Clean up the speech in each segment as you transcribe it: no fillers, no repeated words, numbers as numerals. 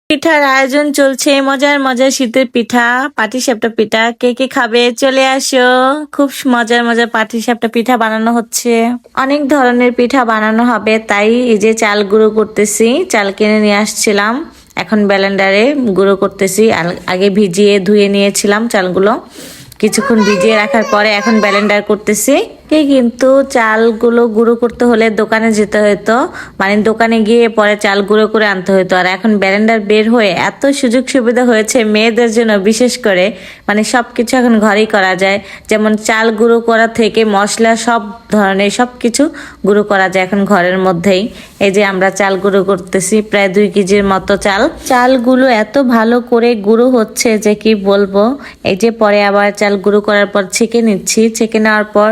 পিঠার আয়োজন চলছে, মজার মজার শীতের পিঠা, পাটিসাপটা পিঠা। কে কে খাবে চলে আসো। খুব মজার মজার পাটিসাপটা পিঠা বানানো হচ্ছে। অনেক ধরনের পিঠা বানানো হবে, তাই এই যে চাল গুঁড়ো করতেছি। চাল কিনে নিয়ে আসছিলাম, এখন ব্লেন্ডারে গুঁড়ো করতেছি। আগে ভিজিয়ে ধুয়ে নিয়েছিলাম চালগুলো, কিছুক্ষণ ভিজিয়ে রাখার পরে এখন ব্লেন্ডার করতেছি। কিন্তু চালগুলো গুঁড়ো করতে হলে দোকানে যেতে হতো, মানে দোকানে গিয়ে পরে চাল গুঁড়ো করে আনতে হতো। আর এখন ব্লেন্ডার বের হয়ে এত সুযোগ সুবিধা হয়েছে মেয়েদের জন্য, বিশেষ করে মানে সবকিছু এখন ঘরেই করা যায়। যেমন চাল গুঁড়ো করা থেকে মশলা, সব ধরনের সবকিছু গুঁড়ো করা যায় এখন ঘরের মধ্যেই। এই যে আমরা চাল গুঁড়ো করতেছি, প্রায় 2 কেজির মতো চাল। চালগুলো এত ভালো করে গুঁড়ো হচ্ছে যে কি বলবো। এই যে পরে আবার চাল গুঁড়ো করার পর ছেঁকে নিচ্ছি। ছেঁকে নেওয়ার পর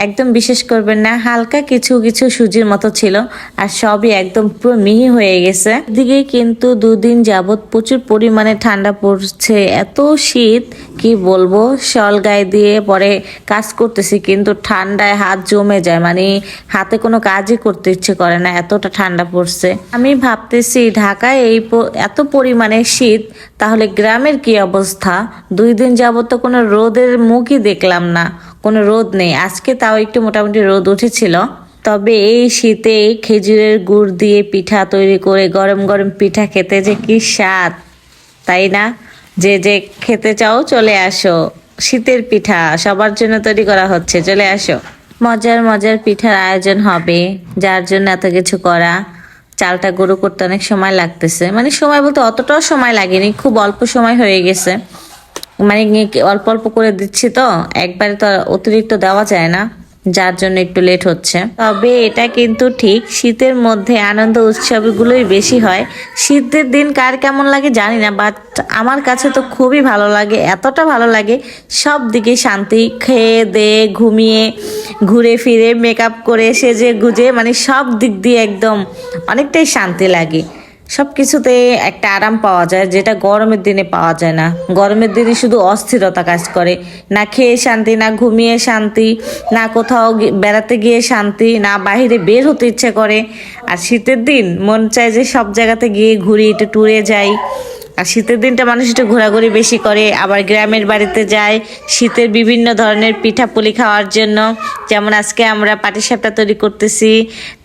একদম বিশেষ করবেন না, হালকা কিছু কিছু সুজির মতো ছিল, আর সবই একদম পুরো মিহি হয়ে গেছে। এদিকে কিন্তু 2 দিন যাবত প্রচুর পরিমাণে ঠান্ডা পড়ছে, এত শীত কি বলবো। শল গায়ে দিয়ে পরে কাজ করতেছি, কিন্তু ঠান্ডায় হাত জমে যায়, মানে হাতে কোনো কাজই করতে ইচ্ছে করে না, এতটা ঠান্ডা পড়ছে। আমি ভাবতেছি ঢাকায় এত পরিমাণে শীত, তাহলে গ্রামের কি অবস্থা। 2 দিন যাবত তো কোনো রোদের মুখই দেখলাম না, কোনো রোদ নেই। আজকে তাও একটু মোটামুটি রোদ উঠেছিল। তবে এই শীতে খেজুরের গুড় দিয়ে পিঠা তৈরি করে গরম গরম পিঠা খেতে যে কি স্বাদ, তাই না? যে যে খেতে চাও চলে আসো। শীতের পিঠা সবার জন্য তৈরি করা হচ্ছে, চলে আসো। মজার মজার পিঠার আয়োজন হবে, যার জন্য এত কিছু করা। চালটা গুঁড়ো করতে অনেক সময় লাগতেছে, মানে সময় বলতে অতটাও সময় লাগেনি, খুব অল্প সময় হয়ে গেছে। মানে অল্প অল্প করে দিচ্ছি তো, একবারে তো অতিরিক্ত দেওয়া যায় না, যার জন্য একটু লেট হচ্ছে। তবে এটা কিন্তু ঠিক, শীতের মধ্যে আনন্দ উৎসবগুলোই বেশি হয়। শীতের দিন কার কেমন লাগে জানি না, বাট আমার কাছে তো খুবই ভালো লাগে, এতটা ভালো লাগে। সব দিকে শান্তি, খেয়ে দে ঘুমিয়ে ঘুরে ফিরে মেকআপ করে সেজে গুজে, মানে সব দিক দিয়ে একদম অনেকটাই শান্তি লাগে। সব কিছুতে একটা আরাম পাওয়া যায়, যেটা গরমের দিনে পাওয়া যায় না। গরমের দিনে শুধু অস্থিরতা কাজ করে, না খেয়ে শান্তি, না ঘুমিয়ে শান্তি, না কোথাও বেড়াতে গিয়ে শান্তি, না বাইরে বের হতে ইচ্ছে করে। আর শীতের দিন মন চায় যে সব জায়গাতে গিয়ে ঘুরি, একটু ট্যুরে যাই। আর শীতের দিনটা মানুষ একটু ঘোরাঘুরি বেশি করে, আবার গ্রামের বাড়িতে যায় শীতের বিভিন্ন ধরনের পিঠাপুলি খাওয়ার জন্য। যেমন আজকে আমরা পাটিসাপটা তৈরি করতেছি,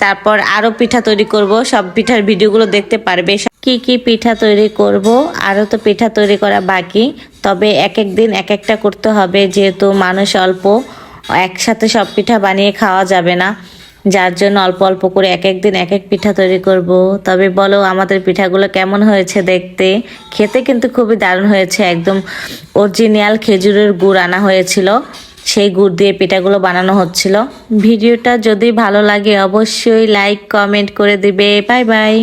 তারপর আরও পিঠা তৈরি করব। সব পিঠার ভিডিওগুলো দেখতে পারবে, কি কি পিঠা তৈরি করব। আরও তো পিঠা তৈরি করা বাকি, তবে এক এক দিন এক একটা করতে হবে, যেহেতু মানুষ অল্প, একসাথে সব পিঠা বানিয়ে খাওয়া যাবে না, যার জন্য অল্প অল্প করে এক এক দিন এক এক পিঠা তৈরি করব। তবে বলো আমাদের পিঠাগুলো কেমন হয়েছে দেখতে? খেতে কিন্তু খুবই দারুণ হয়েছে, একদম অরিজিনাল খেজুরের গুড় আনা হয়েছিল, সেই গুড় দিয়ে পিঠাগুলো বানানো হচ্ছিল। ভিডিওটা যদি ভালো লাগে অবশ্যই লাইক কমেন্ট করে দিবে। Bye bye.